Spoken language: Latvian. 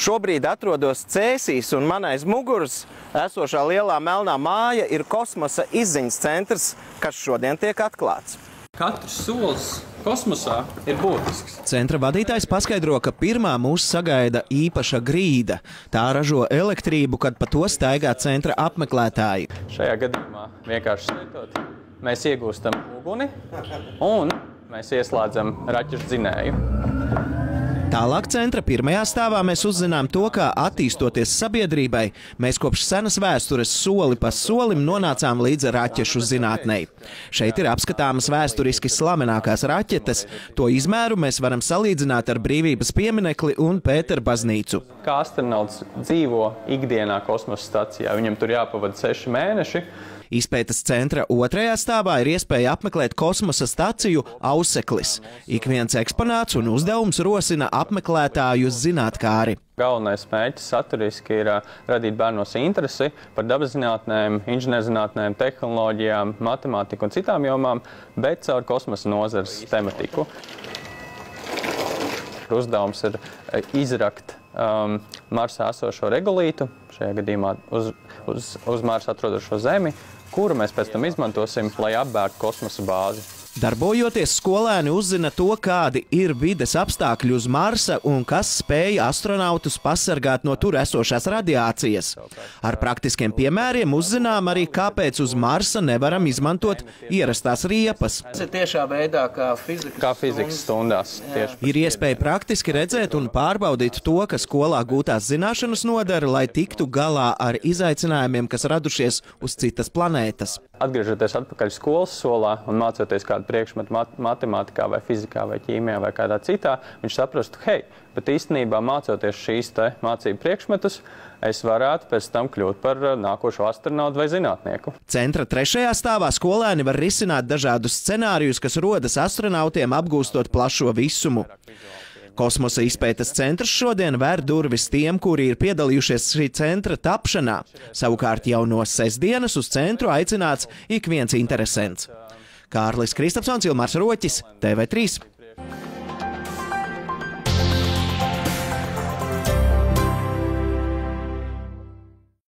Šobrīd atrodos Cēsīs un man aiz muguras esošā lielā melnā māja ir kosmosa izziņas centrs, kas šodien tiek atklāts. Katrs solis kosmosā ir būtisks. Centra vadītājs paskaidro, ka pirmā mūs sagaida īpaša grīda. Tā ražo elektrību, kad pa to staigā centra apmeklētāji. Šajā gadījumā vienkārši svietot, mēs iegūstam uguni un mēs ieslēdzam raķešu dzinēju. Tālāk centra pirmajā stāvā mēs uzzinām to, kā attīstoties sabiedrībai, mēs kopš senas vēstures soli pa solim nonācām līdz raķešu zinātnei. Šeit ir apskatāmas vēsturiski slavenākās raķetes. To izmēru mēs varam salīdzināt ar Brīvības pieminekli un Pētera baznīcu. Kā astronauts dzīvo ikdienā kosmosa stacijā, viņam tur jāpavada 6 mēneši. Izpētes centra otrajā stāvā ir iespēja apmeklēt kosmosa staciju Auseklis. Ik viens eksponāts un uzdevums rosina apmeklētājus zinātkāri. Galvenais mērķis saturiski ir radīt bērnos interesi par dabaszinātnēm, inženierzinātnēm, tehnoloģijām, matemātiku un citām jomām, bet caur kosmosa nozares tematiku. Uzdevums ir izrakt Marsā esošo regolītu, šajā gadījumā uz Marsa atrodošo Zemi, kuru mēs pēc tam izmantosim, lai apbērtu kosmosa bāzi. Darbojoties, skolēni uzzina to, kādi ir vides apstākļi uz Marsa un kas spēja astronautus pasargāt no tur esošās radiācijas. Ar praktiskiem piemēriem uzzinām arī, kāpēc uz Marsa nevaram izmantot ierastās riepas. Tas ir tiešā veidā kā fizikas stundās. Ir iespēja praktiski redzēt un pārbaudīt to, ka skolā gūtās zināšanas nodara, lai tiktu galā ar izaicinājumiem, kas radušies uz citas planētas. Atgriežoties atpakaļ skolas solā un mācoties kādu priekšmetu matemātikā vai fizikā vai ķīmijā vai kādā citā, viņš saprastu, hei, bet īstenībā mācoties šīs mācību priekšmetus, es varētu pēc tam kļūt par nākošo astronautu vai zinātnieku. Centra trešajā stāvā skolēni var risināt dažādus scenārijus, kas rodas astronautiem apgūstot plašo visumu. Kosmosa izpētes centrs šodien vēr durvis tiem, kuri ir piedalījušies šī centra tapšanā. Savukārt jau no sestdienas uz centru aicināts ik viens interesents. Kārlis Kristapsons, Ilmārs Roķis, TV3.